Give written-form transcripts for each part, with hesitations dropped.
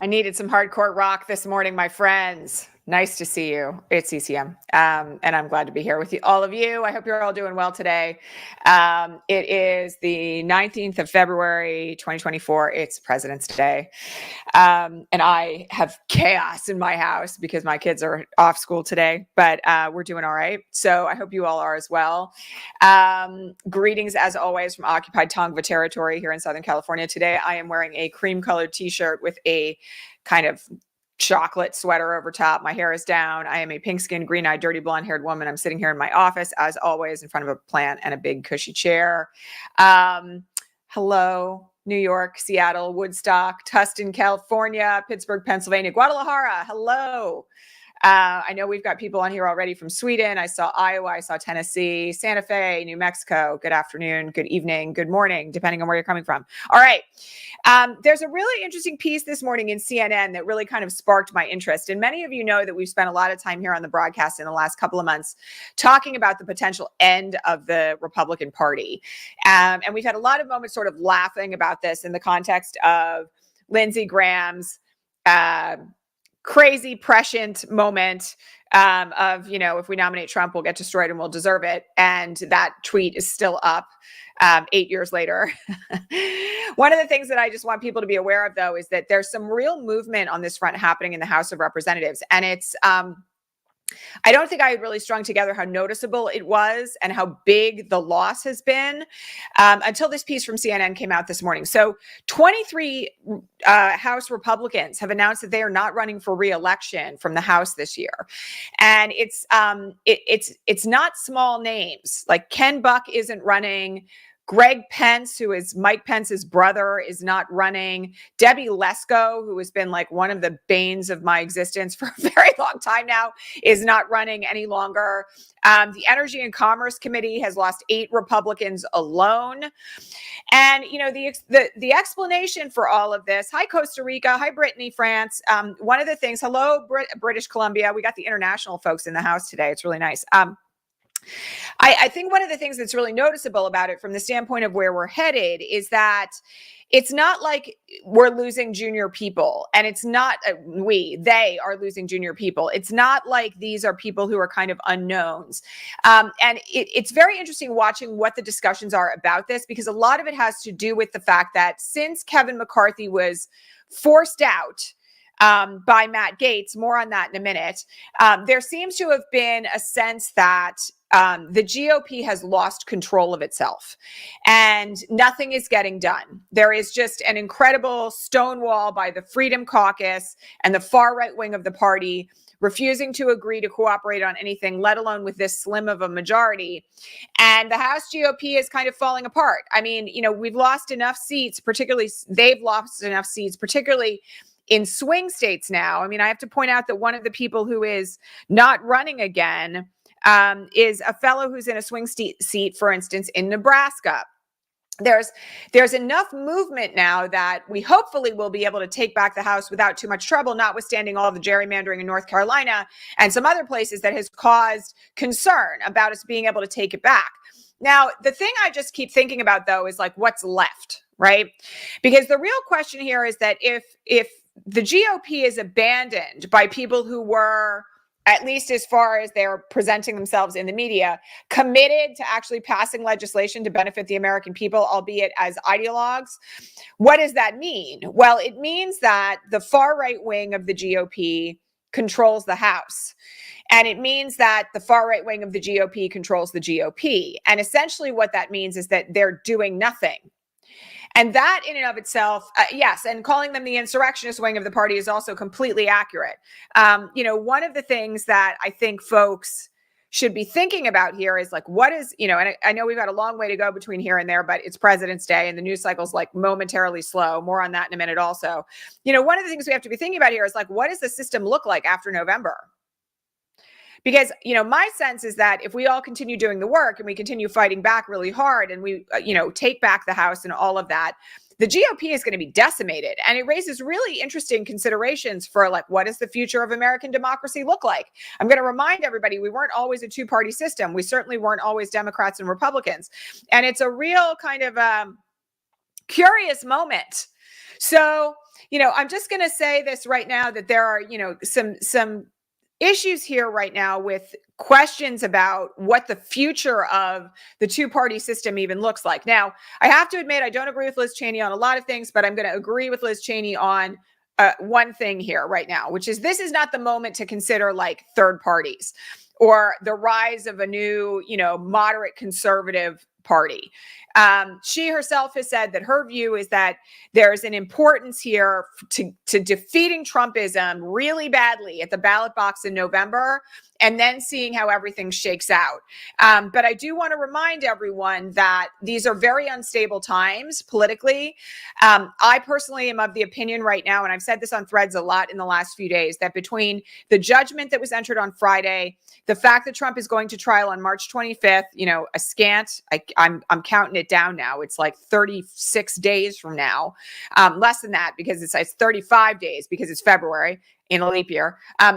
I needed some hardcore rock this morning, my friends. Nice to see you. It's CCM, and I'm glad to be here with you, all of you. I hope you're all doing well today. It is the 19th of February, 2024. It's President's Day, and I have chaos in my house because my kids are off school today, but we're doing all right. So I hope you all are as well. Greetings, as always, from occupied Tongva territory here in Southern California. Today, I am wearing a cream-colored T-shirt with a kind of chocolate sweater over top. My hair is down. I am a pink-skinned, green-eyed, dirty, blonde-haired woman. I'm sitting here in my office, as always, in front of a plant and a big cushy chair. Hello, New York, Seattle, Woodstock, Tustin, California, Pittsburgh, Pennsylvania, Guadalajara. Hello. I know we've got people on here already from Sweden. I saw Iowa, I saw Tennessee, Santa Fe, New Mexico. Good afternoon, good evening, good morning, depending on where you're coming from. All right. There's a really interesting piece this morning in CNN that really kind of sparked my interest. And many of you know that we've spent a lot of time here on the broadcast in the last couple of months talking about the potential end of the Republican Party. And we've had a lot of moments sort of laughing about this in the context of Lindsey Graham's crazy prescient moment of, if we nominate Trump, we'll get destroyed and we'll deserve it. And that tweet is still up 8 years later. One of the things that I just want people to be aware of, though, is that there's some real movement on this front happening in the House of Representatives. And it's I don't think I had really strung together how noticeable it was and how big the loss has been until this piece from CNN came out this morning. So 23 House Republicans have announced that they are not running for re-election from the House this year. And it's not small names. Like Ken Buck isn't running. Greg Pence, who is Mike Pence's brother, is not running. Debbie Lesko, who has been like one of the banes of my existence for a very long time now, is not running any longer. The Energy and Commerce Committee has lost 8 Republicans alone. And, the explanation for all of this, hi, Costa Rica, hi, Brittany, France. One of the things, hello, British Columbia. We got the international folks in the house today. It's really nice. I think one of the things that's really noticeable about it from the standpoint of where we're headed is that it's not like we're losing junior people, and it's not they are losing junior people. It's not like these are people who are kind of unknowns. And it's very interesting watching what the discussions are about this, because a lot of it has to do with the fact that since Kevin McCarthy was forced out by Matt Gaetz, more on that in a minute, there seems to have been a sense that the GOP has lost control of itself and nothing is getting done. There is just an incredible stonewall by the Freedom Caucus and the far right wing of the party refusing to agree to cooperate on anything, let alone with this slim of a majority. And the House GOP is kind of falling apart. I mean, we've lost enough seats, they've lost enough seats, particularly in swing states now. I mean, I have to point out that one of the people who is not running again is a fellow who's in a swing seat, for instance, in Nebraska. There's enough movement now that we hopefully will be able to take back the House without too much trouble, notwithstanding all the gerrymandering in North Carolina and some other places that has caused concern about us being able to take it back. Now, the thing I just keep thinking about, though, is like what's left, right? Because the real question here is that if the GOP is abandoned by people who were, at least as far as they're presenting themselves in the media, committed to actually passing legislation to benefit the American people, albeit as ideologues, what does that mean? Well, it means that the far right wing of the GOP controls the House. And it means that the far right wing of the GOP controls the GOP. And essentially what that means is that they're doing nothing. And that in and of itself, yes, and calling them the insurrectionist wing of the party is also completely accurate. One of the things that I think folks should be thinking about here is like, what is, and I know we've got a long way to go between here and there, but it's President's Day and the news cycle's like momentarily slow. More on that in a minute also. One of the things we have to be thinking about here is like, what does the system look like after November? Because, my sense is that if we all continue doing the work and we continue fighting back really hard and we, take back the House and all of that, the GOP is going to be decimated. And it raises really interesting considerations for like, what does the future of American democracy look like? I'm going to remind everybody, we weren't always a two-party system. We certainly weren't always Democrats and Republicans. And it's a real kind of curious moment So, I'm just going to say this right now that there are, some issues here right now with questions about what the future of the two-party system even looks like. Now, I have to admit, I don't agree with Liz Cheney on a lot of things, but I'm going to agree with Liz Cheney on one thing here right now, which is this is not the moment to consider like third parties or the rise of a new, moderate conservative party. She herself has said that her view is that there's an importance here to defeating Trumpism really badly at the ballot box in November and then seeing how everything shakes out. But I do want to remind everyone that these are very unstable times politically. I personally am of the opinion right now, and I've said this on Threads a lot in the last few days, that between the judgment that was entered on Friday, the fact that Trump is going to trial on March 25th, a scant, I'm counting it down now. It's like 36 days from now, less than that because it's 35 days because it's February in a leap year.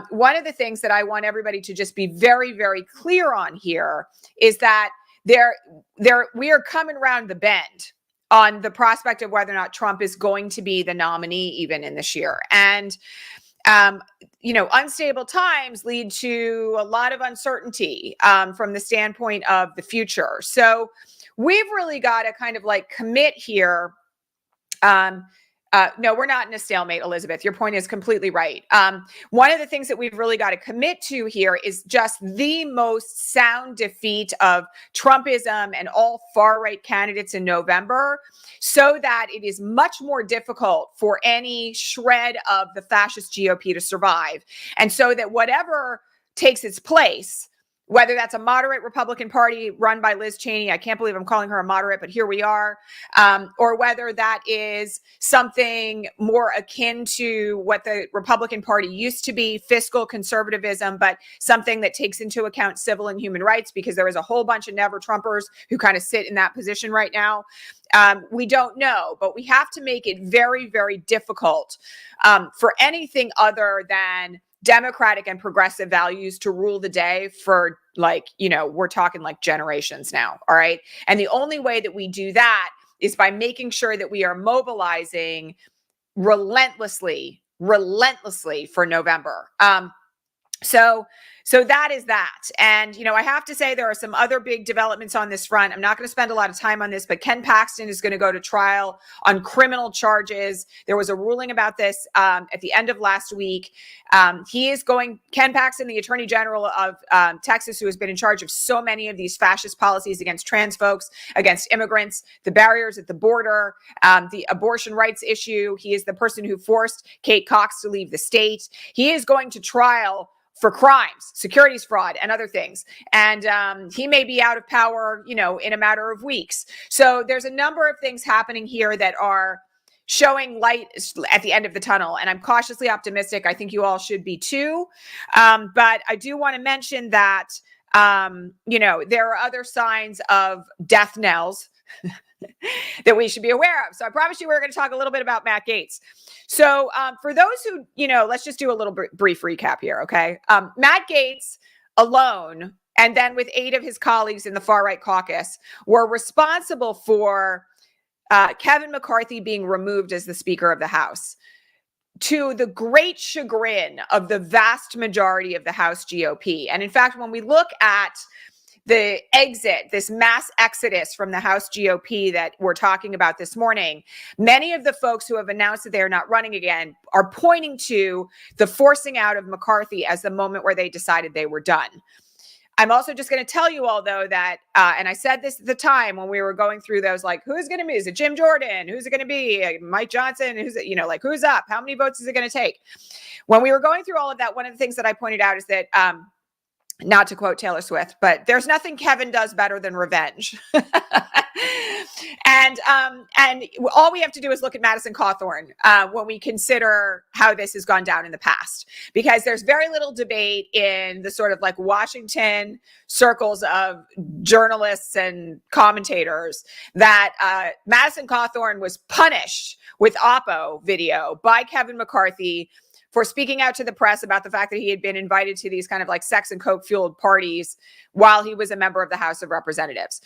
One of the things that I want everybody to just be very, very clear on here is that we are coming around the bend on the prospect of whether or not Trump is going to be the nominee even in this year. And unstable times lead to a lot of uncertainty from the standpoint of the future. So we've really got to kind of like commit here. No, we're not in a stalemate, Elizabeth. Your point is completely right. One of the things that we've really got to commit to here is just the most sound defeat of Trumpism and all far-right candidates in November, so that it is much more difficult for any shred of the fascist GOP to survive. And so that whatever takes its place, whether that's a moderate Republican Party run by Liz Cheney, I can't believe I'm calling her a moderate, but here we are, or whether that is something more akin to what the Republican Party used to be, fiscal conservatism, but something that takes into account civil and human rights, because there is a whole bunch of never-Trumpers who kind of sit in that position right now. We don't know, but we have to make it very, very difficult for anything other than democratic and progressive values to rule the day for we're talking like generations now. All right. And the only way that we do that is by making sure that we are mobilizing relentlessly for November. So that is that. And, I have to say there are some other big developments on this front. I'm not going to spend a lot of time on this, but Ken Paxton is going to go to trial on criminal charges. There was a ruling about this at the end of last week. Ken Paxton, the Attorney General of Texas, who has been in charge of so many of these fascist policies against trans folks, against immigrants, the barriers at the border, the abortion rights issue. He is the person who forced Kate Cox to leave the state. He is going to trial for crimes, securities fraud, and other things. And he may be out of power, in a matter of weeks. So there's a number of things happening here that are showing light at the end of the tunnel. And I'm cautiously optimistic. I think you all should be too. But I do want to mention that, there are other signs of death knells that we should be aware of. So I promise you we're going to talk a little bit about Matt Gaetz. So for those who, let's just do a little brief recap here, okay? Matt Gaetz alone, and then with 8 of his colleagues in the far-right caucus, were responsible for Kevin McCarthy being removed as the Speaker of the House, to the great chagrin of the vast majority of the House GOP. And in fact, when we look at the exit, this mass exodus from the House GOP that we're talking about this morning, many of the folks who have announced that they are not running again are pointing to the forcing out of McCarthy as the moment where they decided they were done. I'm also just going to tell you all, though, that, and I said this at the time when we were going through those, who's going to be? Is it Jim Jordan? Who's it going to be? Mike Johnson? Who's it? Who's up? How many votes is it going to take? When we were going through all of that, one of the things that I pointed out is that, not to quote Taylor Swift, but there's nothing Kevin does better than revenge. And all we have to do is look at Madison Cawthorn when we consider how this has gone down in the past, because there's very little debate in the sort of Washington circles of journalists and commentators that Madison Cawthorn was punished with Oppo video by Kevin McCarthy for speaking out to the press about the fact that he had been invited to these kind of sex and coke fueled parties while he was a member of the House of Representatives.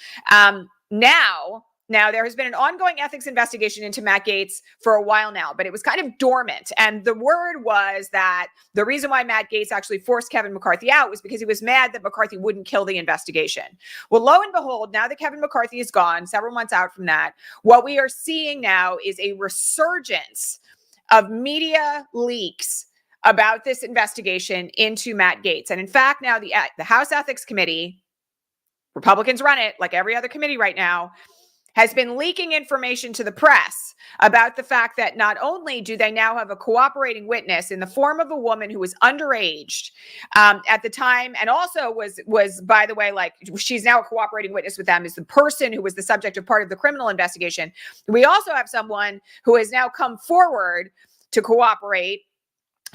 Now, Now, there has been an ongoing ethics investigation into Matt Gaetz for a while now, but it was kind of dormant. And the word was that the reason why Matt Gaetz actually forced Kevin McCarthy out was because he was mad that McCarthy wouldn't kill the investigation. Well, lo and behold, now that Kevin McCarthy is gone, several months out from that, what we are seeing now is a resurgence of media leaks about this investigation into Matt Gaetz. And in fact, now the House Ethics Committee, Republicans run it like every other committee right now, has been leaking information to the press about the fact that not only do they now have a cooperating witness in the form of a woman who was underage at the time, and also was by the way, like, she's now a cooperating witness with them, is the person who was the subject of part of the criminal investigation. We also have someone who has now come forward to cooperate,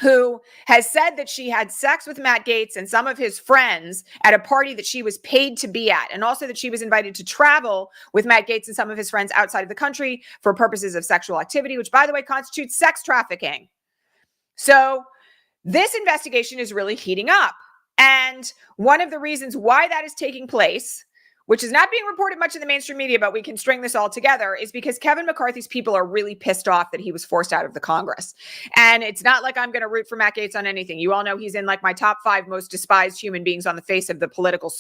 who has said that she had sex with Matt Gaetz and some of his friends at a party that she was paid to be at, and also that she was invited to travel with Matt Gaetz and some of his friends outside of the country for purposes of sexual activity, which, by the way, constitutes sex trafficking. So this investigation is really heating up. And one of the reasons why that is taking place, which is not being reported much in the mainstream media, but we can string this all together, is because Kevin McCarthy's people are really pissed off that he was forced out of the Congress. And it's not like I'm going to root for Matt Gaetz on anything. You all know he's in like my top 5 most despised human beings on the face of the political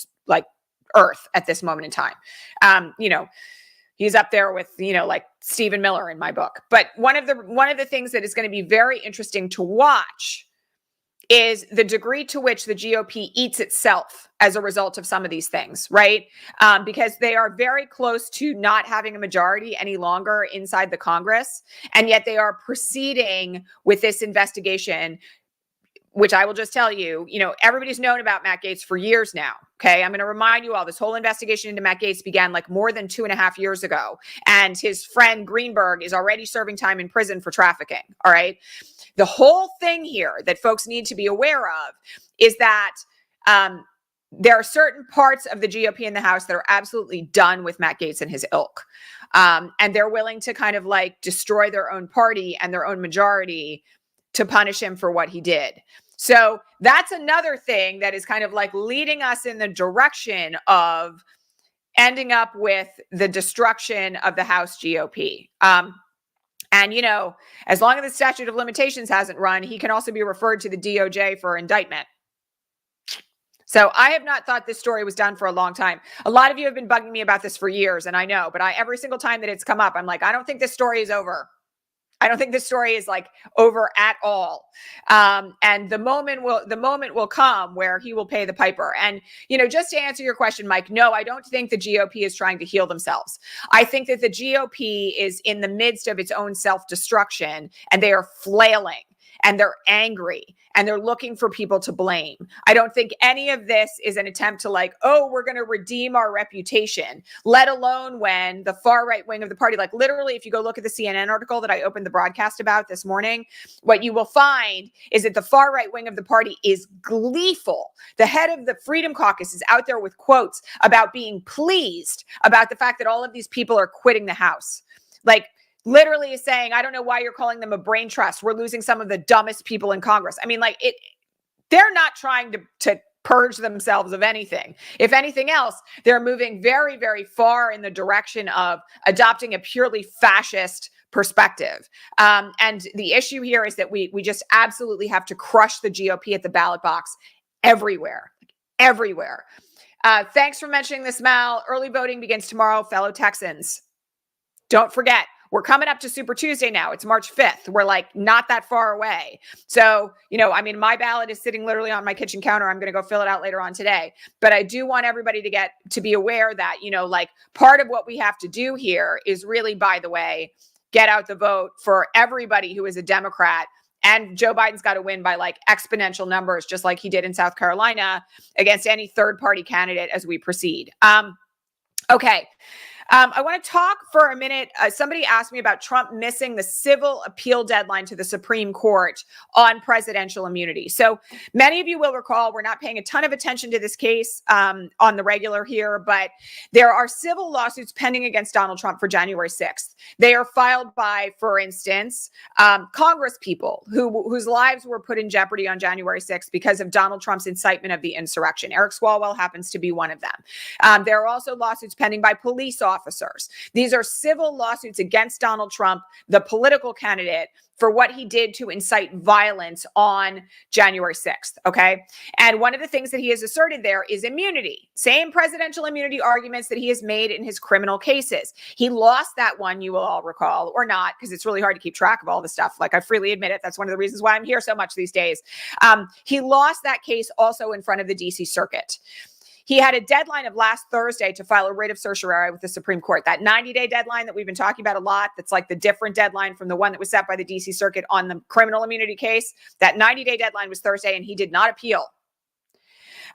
earth at this moment in time. He's up there with, like Stephen Miller in my book. But one of the things that is going to be very interesting to watch is the degree to which the GOP eats itself as a result of some of these things, right? Because they are very close to not having a majority any longer inside the Congress. And yet they are proceeding with this investigation, which I will just tell you, everybody's known about Matt Gaetz for years now. Okay. I'm going to remind you all, this whole investigation into Matt Gaetz began like more than 2.5 years ago. And his friend Greenberg is already serving time in prison for trafficking. All right. The whole thing here that folks need to be aware of is that there are certain parts of the GOP in the House that are absolutely done with Matt Gaetz and his ilk. And they're willing to kind of like destroy their own party and their own majority to punish him for what he did. So that's another thing that is kind of like leading us in the direction of ending up with the destruction of the House GOP. And, as long as the statute of limitations hasn't run, he can also be referred to the DOJ for indictment. So I have not thought this story was done for a long time. A lot of you have been bugging me about this for years, and I know, but every single time that it's come up, I'm like, I don't think this story is over. I don't think this story is like over at all. And the moment will come where he will pay the piper. And, just to answer your question, Mike, no, I don't think the GOP is trying to heal themselves. I think that the GOP is in the midst of its own self-destruction, and they are flailing, and they're angry, and they're looking for people to blame. I don't think any of this is an attempt to we're going to redeem our reputation, let alone when the far right wing of the party, like literally, if you go look at the CNN article that I opened the broadcast about this morning, what you will find is that the far right wing of the party is gleeful. The head of the Freedom Caucus is out there with quotes about being pleased about the fact that all of these people are quitting the House. Literally is saying, I don't know why you're calling them a brain trust. We're losing some of the dumbest people in Congress. I mean, they're not trying to purge themselves of anything. If anything else, they're moving very, very far in the direction of adopting a purely fascist perspective. And the issue here is that we just absolutely have to crush the GOP at the ballot box everywhere. Thanks for mentioning this, Mal. Early voting begins tomorrow, fellow Texans. Don't forget, we're coming up to Super Tuesday now. It's March 5th. We're not that far away. So, my ballot is sitting literally on my kitchen counter. I'm going to go fill it out later on today. But I do want everybody to be aware that, part of what we have to do here is really, by the way, get out the vote for everybody who is a Democrat. And Joe Biden's got to win by exponential numbers, just like he did in South Carolina against any third party candidate as we proceed. Okay. I want to talk for a minute. Somebody asked me about Trump missing the civil appeal deadline to the Supreme Court on presidential immunity. So many of you will recall, we're not paying a ton of attention to this case on the regular here, but there are civil lawsuits pending against Donald Trump for January 6th. They are filed by, for instance, Congress people whose lives were put in jeopardy on January 6th because of Donald Trump's incitement of the insurrection. Eric Swalwell happens to be one of them. There are also lawsuits pending by police officers officers. These are civil lawsuits against Donald Trump, the political candidate, for what he did to incite violence on January 6th, okay? And one of the things that he has asserted there is immunity. Same presidential immunity arguments that he has made in his criminal cases. He lost that one, you will all recall, or not, because it's really hard to keep track of all the stuff. Like, I freely admit it. That's one of the reasons why I'm here so much these days. He lost that case also in front of the DC Circuit. He had a deadline of last Thursday to file a writ of certiorari with the Supreme Court. That 90-day deadline that we've been talking about a lot, that's like the different deadline from the one that was set by the DC Circuit on the criminal immunity case. That 90-day deadline was Thursday, and he did not appeal.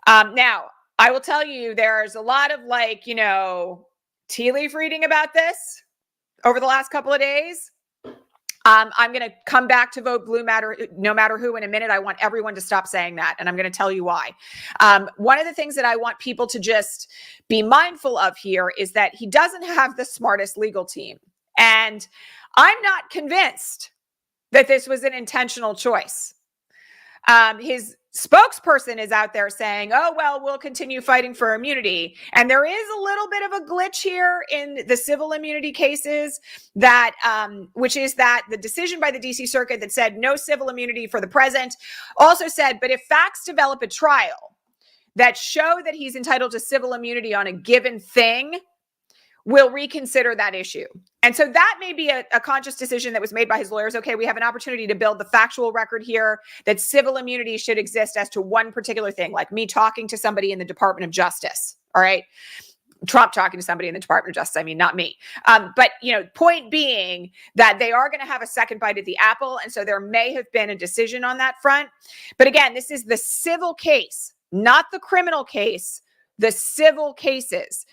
Now, I will tell you, there's a lot of tea leaf reading about this over the last couple of days. I'm going to come back to vote blue no matter who in a minute. I want everyone to stop saying that, and I'm going to tell you why. One of the things that I want people to just be mindful of here is that he doesn't have the smartest legal team. And I'm not convinced that this was an intentional choice. His spokesperson is out there saying, oh, well, we'll continue fighting for immunity. And there is a little bit of a glitch here in the civil immunity cases that, which is that the decision by the DC Circuit that said no civil immunity for the president also said, but if facts develop at trial that show that he's entitled to civil immunity on a given thing, we'll reconsider that issue. And so that may be a conscious decision that was made by his lawyers. Okay, we have an opportunity to build the factual record here that civil immunity should exist as to one particular thing, like me talking to somebody in the Department of Justice. All right. Trump talking to somebody in the Department of Justice. I mean, not me. But, point being that they are going to have a second bite at the apple. And so there may have been a decision on that front. But again, this is the civil case, not the criminal case. The civil cases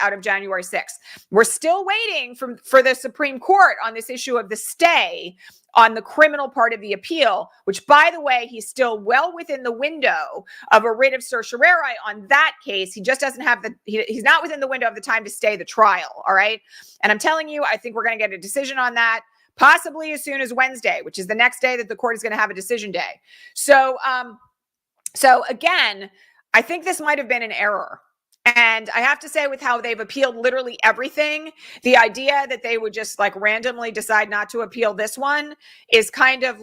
out of January 6th. We're still waiting for the Supreme Court on this issue of the stay on the criminal part of the appeal, which, by the way, he's still well within the window of a writ of certiorari on that case. He just doesn't have he's not within the window of the time to stay the trial. All right. And I'm telling you, I think we're going to get a decision on that possibly as soon as Wednesday, which is the next day that the court is going to have a decision day. So again, I think this might have been an error. And I have to say, with how they've appealed literally everything, the idea that they would just randomly decide not to appeal this one is kind of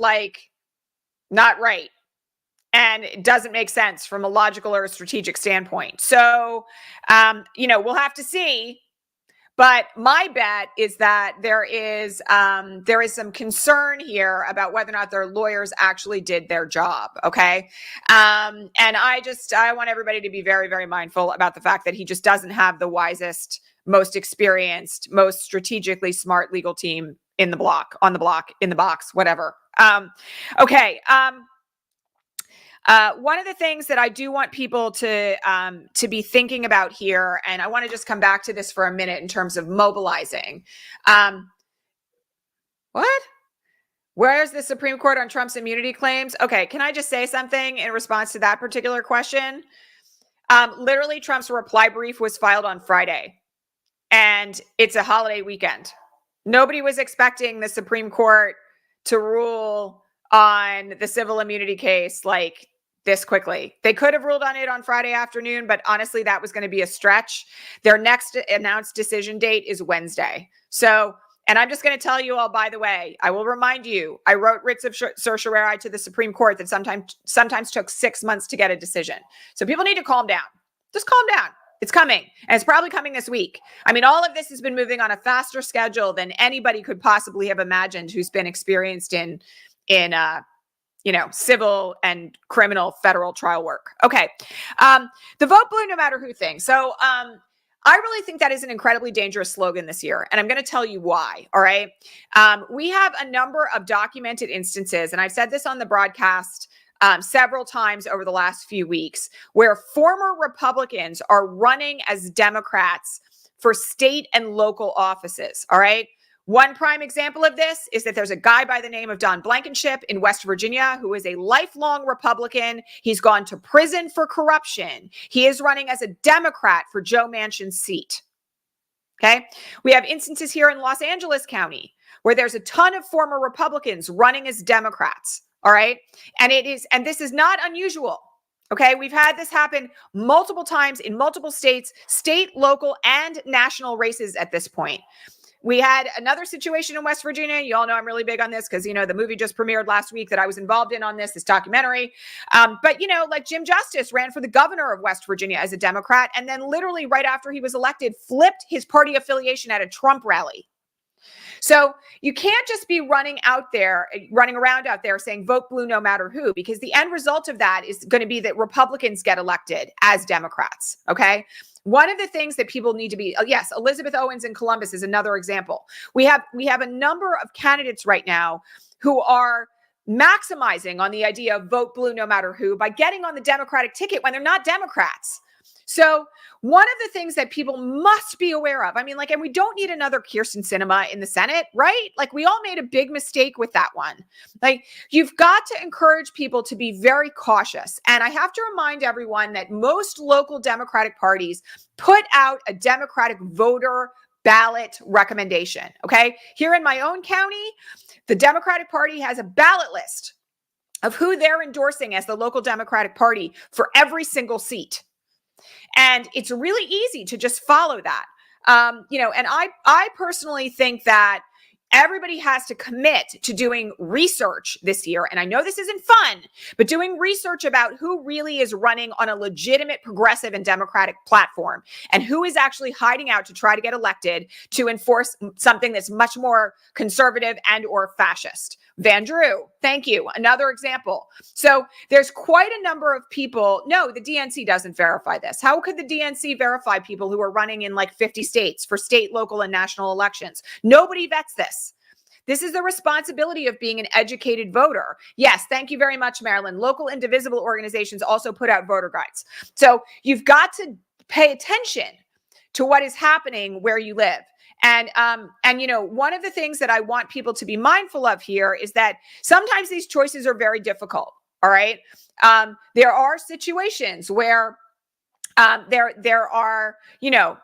not right. And it doesn't make sense from a logical or a strategic standpoint. So, we'll have to see. But my bet is that there is some concern here about whether or not their lawyers actually did their job. Okay. And I want everybody to be very, very mindful about the fact that he just doesn't have the wisest, most experienced, most strategically smart legal team in the box, whatever. Okay. One of the things that I do want people to be thinking about here, and I want to just come back to this for a minute in terms of mobilizing. What? Where's the Supreme Court on Trump's immunity claims? Okay, can I just say something in response to that particular question? Literally, Trump's reply brief was filed on Friday, and it's a holiday weekend. Nobody was expecting the Supreme Court to rule on the civil immunity case this quickly. They could have ruled on it on Friday afternoon, but honestly, that was going to be a stretch. Their next announced decision date is Wednesday. So, and I'm just going to tell you all, by the way, I will remind you, I wrote writs of certiorari to the Supreme Court that sometimes took 6 months to get a decision. So people need to calm down. Just calm down. It's coming, and it's probably coming this week. I mean, all of this has been moving on a faster schedule than anybody could possibly have imagined who's been experienced in civil and criminal federal trial work. Okay. The vote blue no matter who thing. So I really think that is an incredibly dangerous slogan this year. And I'm going to tell you why. All right. We have a number of documented instances, and I've said this on the broadcast several times over the last few weeks, where former Republicans are running as Democrats for state and local offices. All right. One prime example of this is that there's a guy by the name of Don Blankenship in West Virginia who is a lifelong Republican. He's gone to prison for corruption. He is running as a Democrat for Joe Manchin's seat. Okay. We have instances here in Los Angeles County where there's a ton of former Republicans running as Democrats. All right. And this is not unusual. Okay, we've had this happen multiple times in multiple states, state, local, and national races at this point. We had another situation in West Virginia. You all know I'm really big on this because, the movie just premiered last week that I was involved in on this documentary. But, like Jim Justice ran for the governor of West Virginia as a Democrat, and then literally right after he was elected, flipped his party affiliation at a Trump rally. So you can't just be running around out there saying vote blue no matter who, because the end result of that is going to be that Republicans get elected as Democrats. Okay. One of the things that people need to be, yes, Elizabeth Owens in Columbus is another example. We have a number of candidates right now who are maximizing on the idea of vote blue no matter who by getting on the Democratic ticket when they're not Democrats. So one of the things that people must be aware of, and we don't need another Kirsten Sinema in the Senate, right? We all made a big mistake with that one. You've got to encourage people to be very cautious. And I have to remind everyone that most local Democratic parties put out a Democratic voter ballot recommendation, okay? Here in my own county, the Democratic Party has a ballot list of who they're endorsing as the local Democratic Party for every single seat. And it's really easy to just follow that. And I personally think that everybody has to commit to doing research this year. And I know this isn't fun, but doing research about who really is running on a legitimate progressive and democratic platform and who is actually hiding out to try to get elected to enforce something that's much more conservative and or fascist. Van Drew, thank you. Another example. So there's quite a number of people. No, the DNC doesn't verify this. How could the DNC verify people who are running in 50 states for state, local, and national elections? Nobody vets this. This is the responsibility of being an educated voter. Yes, thank you very much, Marilyn. Local indivisible organizations also put out voter guides. So you've got to pay attention to what is happening where you live. And one of the things that I want people to be mindful of here is that sometimes these choices are very difficult. All right. There are situations where there are,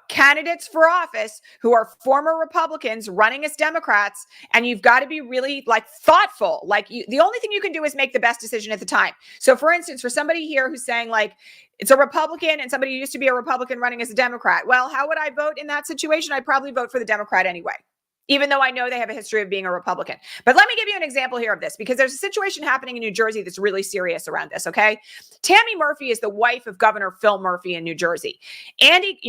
candidates for office who are former Republicans running as Democrats, and you've got to be really thoughtful. The only thing you can do is make the best decision at the time. So for instance, for somebody here who's saying it's a Republican and somebody who used to be a Republican running as a Democrat. Well, how would I vote in that situation? I'd probably vote for the Democrat anyway, even though I know they have a history of being a Republican. But let me give you an example here of this, because there's a situation happening in New Jersey that's really serious around this, okay? Tammy Murphy is the wife of Governor Phil Murphy in New Jersey.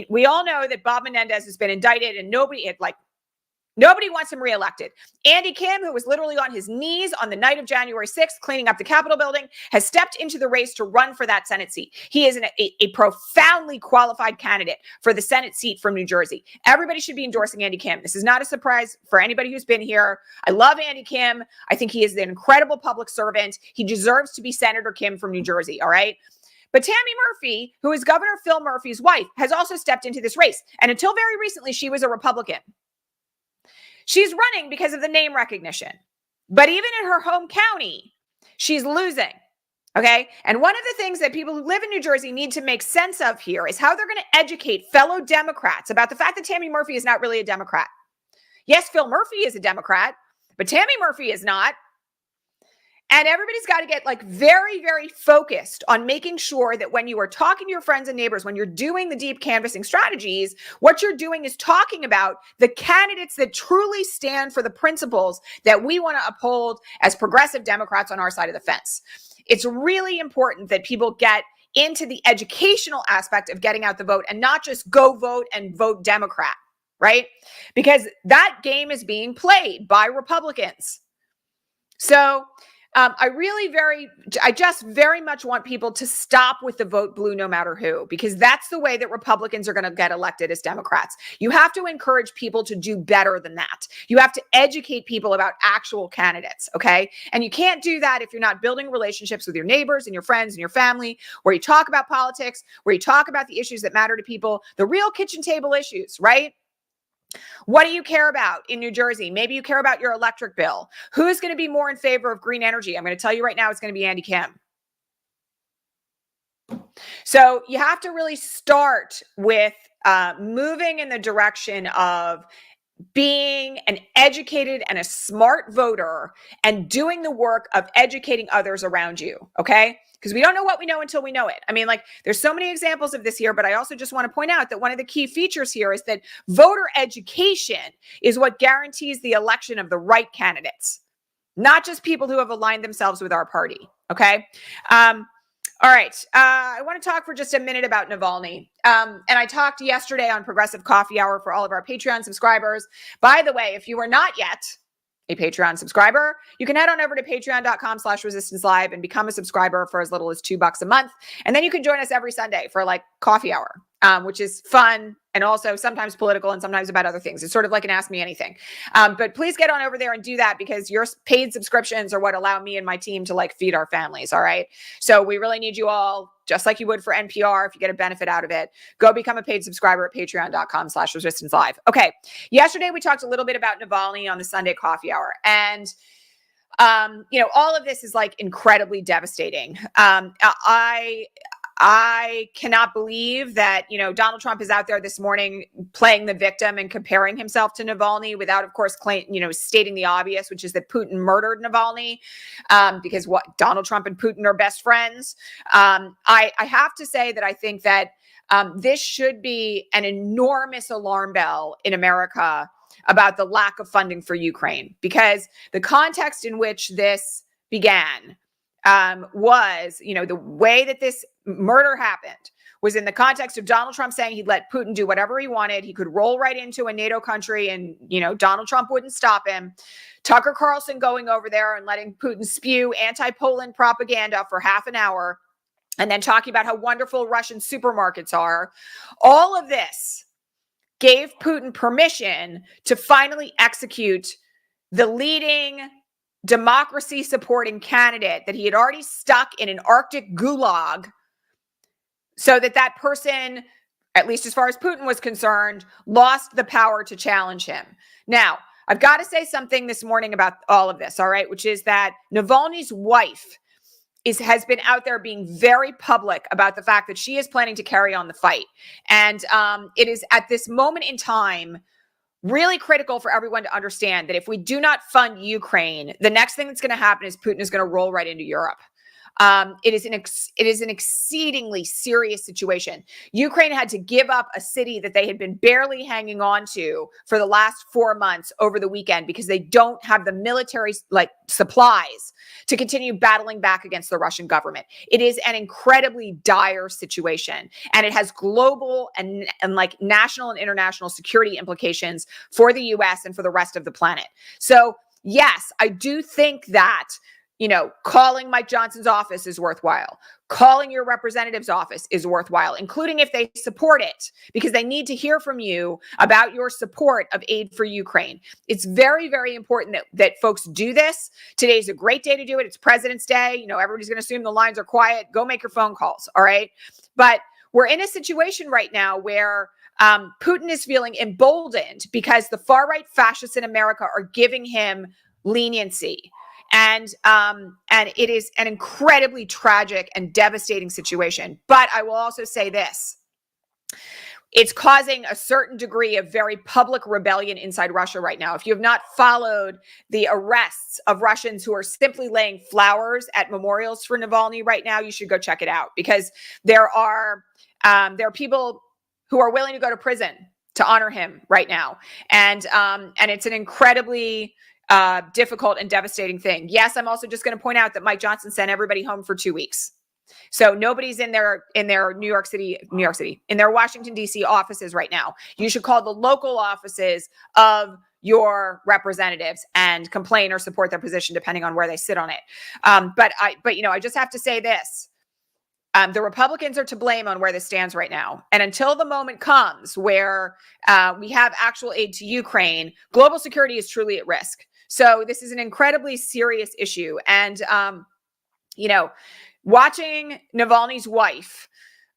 We all know that Bob Menendez has been indicted and nobody wants him reelected. Andy Kim, who was literally on his knees on the night of January 6th, cleaning up the Capitol building, has stepped into the race to run for that Senate seat. He is a profoundly qualified candidate for the Senate seat from New Jersey. Everybody should be endorsing Andy Kim. This is not a surprise for anybody who's been here. I love Andy Kim. I think he is an incredible public servant. He deserves to be Senator Kim from New Jersey, all right? But Tammy Murphy, who is Governor Phil Murphy's wife, has also stepped into this race. And until very recently, she was a Republican. She's running because of the name recognition. But even in her home county, she's losing. Okay. And one of the things that people who live in New Jersey need to make sense of here is how they're going to educate fellow Democrats about the fact that Tammy Murphy is not really a Democrat. Yes, Phil Murphy is a Democrat, but Tammy Murphy is not. And everybody's got to get very, very focused on making sure that when you are talking to your friends and neighbors, when you're doing the deep canvassing strategies, what you're doing is talking about the candidates that truly stand for the principles that we want to uphold as progressive Democrats on our side of the fence. It's really important that people get into the educational aspect of getting out the vote and not just go vote and vote Democrat, right? Because that game is being played by Republicans. So I just very much want people to stop with the vote blue no matter who, because that's the way that Republicans are going to get elected as Democrats. You have to encourage people to do better than that. You have to educate people about actual candidates, okay? And you can't do that if you're not building relationships with your neighbors and your friends and your family, where you talk about politics, where you talk about the issues that matter to people, the real kitchen table issues, right? What do you care about in New Jersey? Maybe you care about your electric bill. Who's going to be more in favor of green energy? I'm going to tell you right now, it's going to be Andy Kim. So you have to really start with moving in the direction of being an educated and a smart voter and doing the work of educating others around you, okay? Because we don't know what we know until we know it. I mean, like, there's so many examples of this here, but I also just want to point out that one of the key features here is that voter education is what guarantees the election of the right candidates, not just people who have aligned themselves with our party, okay? All right. I want to talk for just a minute about Navalny. And I talked yesterday on Progressive Coffee Hour for all of our Patreon subscribers. By the way, if you are not yet a Patreon subscriber, you can head on over to patreon.com/resistancelive and become a subscriber for as little as $2 a month. And then you can join us every Sunday for like coffee hour, which is fun and also sometimes political and sometimes about other things. It's sort of like an Ask Me Anything. But please get on over there and do that, because your paid subscriptions are what allow me and my team to like feed our families. All right. So we really need you all, just like you would for NPR, if you get a benefit out of it. Go become a paid subscriber at patreon.com/resistancelive. Okay. Yesterday, we talked a little bit about Navalny on the Sunday coffee hour. And all of this is like incredibly devastating. I cannot believe that, Donald Trump is out there this morning playing the victim and comparing himself to Navalny without, of course, stating the obvious, which is that Putin murdered Navalny, because Donald Trump and Putin are best friends. I have to say that I think that this should be an enormous alarm bell in America about the lack of funding for Ukraine, because the context in which this began was, the way that this murder happened was in the context of Donald Trump saying he'd let Putin do whatever he wanted. He could roll right into a NATO country and, Donald Trump wouldn't stop him. Tucker Carlson going over there and letting Putin spew anti-Poland propaganda for half an hour and then talking about how wonderful Russian supermarkets are. All of this gave Putin permission to finally execute the leading democracy supporting candidate that he had already stuck in an Arctic gulag, so that person, at least as far as Putin was concerned, lost the power to challenge him. Now, I've got to say something this morning about all of this, all right, which is that Navalny's wife has been out there being very public about the fact that she is planning to carry on the fight. And it is at this moment in time really critical for everyone to understand that if we do not fund Ukraine, the next thing that's going to happen is Putin is going to roll right into Europe. It is an exceedingly serious situation. Ukraine had to give up a city that they had been barely hanging on to for the last 4 months over the weekend because they don't have the military supplies to continue battling back against the Russian government. It is an incredibly dire situation, and it has global and national and international security implications for the US and for the rest of the planet. So yes, I do think that calling Mike Johnson's office is worthwhile. Calling your representative's office is worthwhile, including if they support it, because they need to hear from you about your support of aid for Ukraine. It's very, very important that folks do this. Today's a great day to do it. It's President's Day. Everybody's going to assume the lines are quiet. Go make your phone calls. All right. But we're in a situation right now where Putin is feeling emboldened because the far-right fascists in America are giving him leniency. And it is an incredibly tragic and devastating situation. But I will also say this. It's causing a certain degree of very public rebellion inside Russia right now. If you have not followed the arrests of Russians who are simply laying flowers at memorials for Navalny right now, you should go check it out, because there are people who are willing to go to prison to honor him right now. And it's an incredibly difficult and devastating thing. Yes, I'm also just going to point out that Mike Johnson sent everybody home for 2 weeks. So nobody's in their in their Washington, D.C. offices right now. You should call the local offices of your representatives and complain or support their position, depending on where they sit on it. But I just have to say this. The Republicans are to blame on where this stands right now. And until the moment comes where we have actual aid to Ukraine, global security is truly at risk. So this is an incredibly serious issue. And, watching Navalny's wife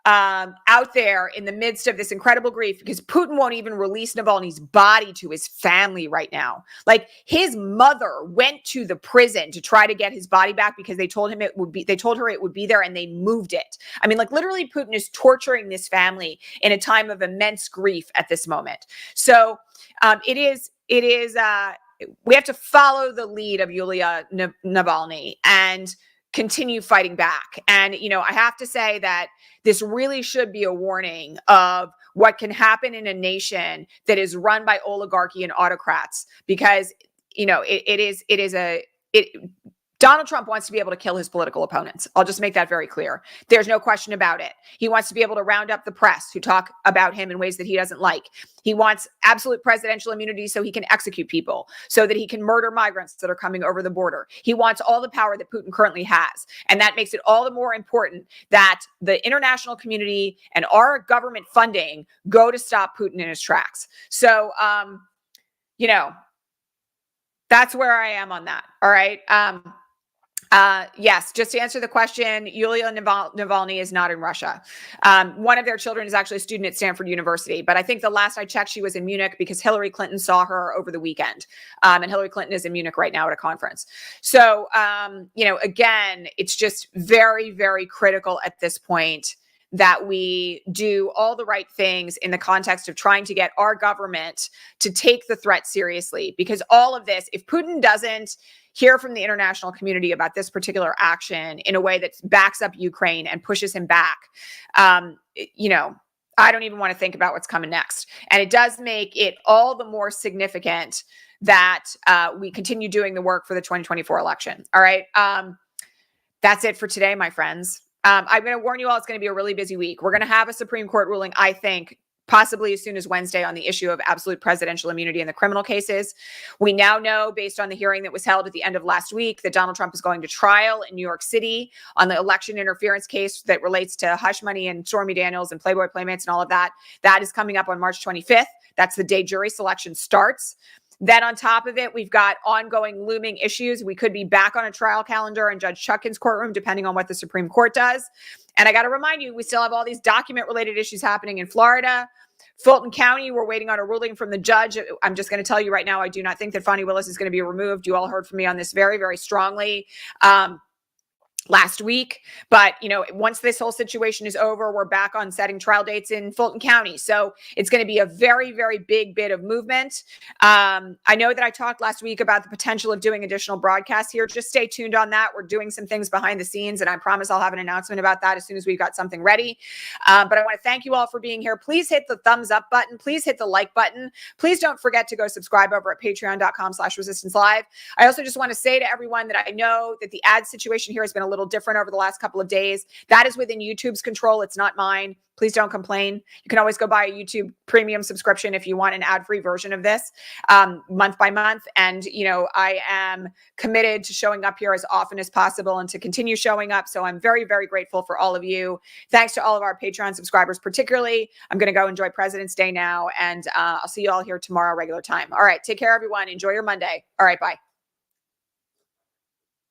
out there in the midst of this incredible grief, because Putin won't even release Navalny's body to his family right now. Like, his mother went to the prison to try to get his body back because they told her it would be there, and they moved it. I mean, like, literally Putin is torturing this family in a time of immense grief at this moment. So we have to follow the lead of Yulia Navalny and continue fighting back. And, I have to say that this really should be a warning of what can happen in a nation that is run by oligarchy and autocrats, because, Donald Trump wants to be able to kill his political opponents. I'll just make that very clear. There's no question about it. He wants to be able to round up the press who talk about him in ways that he doesn't like. He wants absolute presidential immunity so he can execute people, so that he can murder migrants that are coming over the border. He wants all the power that Putin currently has. And that makes it all the more important that the international community and our government funding go to stop Putin in his tracks. So, that's where I am on that. All right. Yes, just to answer the question, Yulia Navalny is not in Russia. One of their children is actually a student at Stanford University, but I think the last I checked, she was in Munich because Hillary Clinton saw her over the weekend. And Hillary Clinton is in Munich right now at a conference. So, again, it's just very, very critical at this point that we do all the right things in the context of trying to get our government to take the threat seriously. Because all of this, if Putin doesn't hear from the international community about this particular action in a way that backs up Ukraine and pushes him back, I don't even want to think about what's coming next. And it does make it all the more significant that we continue doing the work for the 2024 election. All right. That's it for today, my friends. I'm going to warn you all, it's going to be a really busy week. We're going to have a Supreme Court ruling, I think, possibly as soon as Wednesday, on the issue of absolute presidential immunity in the criminal cases. We now know, based on the hearing that was held at the end of last week, that Donald Trump is going to trial in New York City on the election interference case that relates to hush money and Stormy Daniels and Playboy Playmates and all of that. That is coming up on March 25th. That's the day jury selection starts. Then on top of it, we've got ongoing looming issues. We could be back on a trial calendar in Judge Chutkan's courtroom, depending on what the Supreme Court does. And I got to remind you, we still have all these document-related issues happening in Florida. Fulton County, we're waiting on a ruling from the judge. I'm just going to tell you right now, I do not think that Fani Willis is going to be removed. You all heard from me on this very, very strongly last week. But, once this whole situation is over, we're back on setting trial dates in Fulton County. So it's going to be a very, very big bit of movement. I know that I talked last week about the potential of doing additional broadcasts here. Just stay tuned on that. We're doing some things behind the scenes, and I promise I'll have an announcement about that as soon as we've got something ready. But I want to thank you all for being here. Please hit the thumbs up button. Please hit the like button. Please don't forget to go subscribe over at patreon.com/resistance-live. I also just want to say to everyone that I know that the ad situation here has been a little different over the last couple of days. That is within YouTube's control. It's not mine. Please don't complain. You can always go buy a YouTube premium subscription if you want an ad-free version of this month by month. And, I am committed to showing up here as often as possible and to continue showing up. So I'm very, very grateful for all of you. Thanks to all of our Patreon subscribers, particularly. I'm going to go enjoy President's Day now, and I'll see you all here tomorrow, regular time. All right. Take care, everyone. Enjoy your Monday. All right. Bye.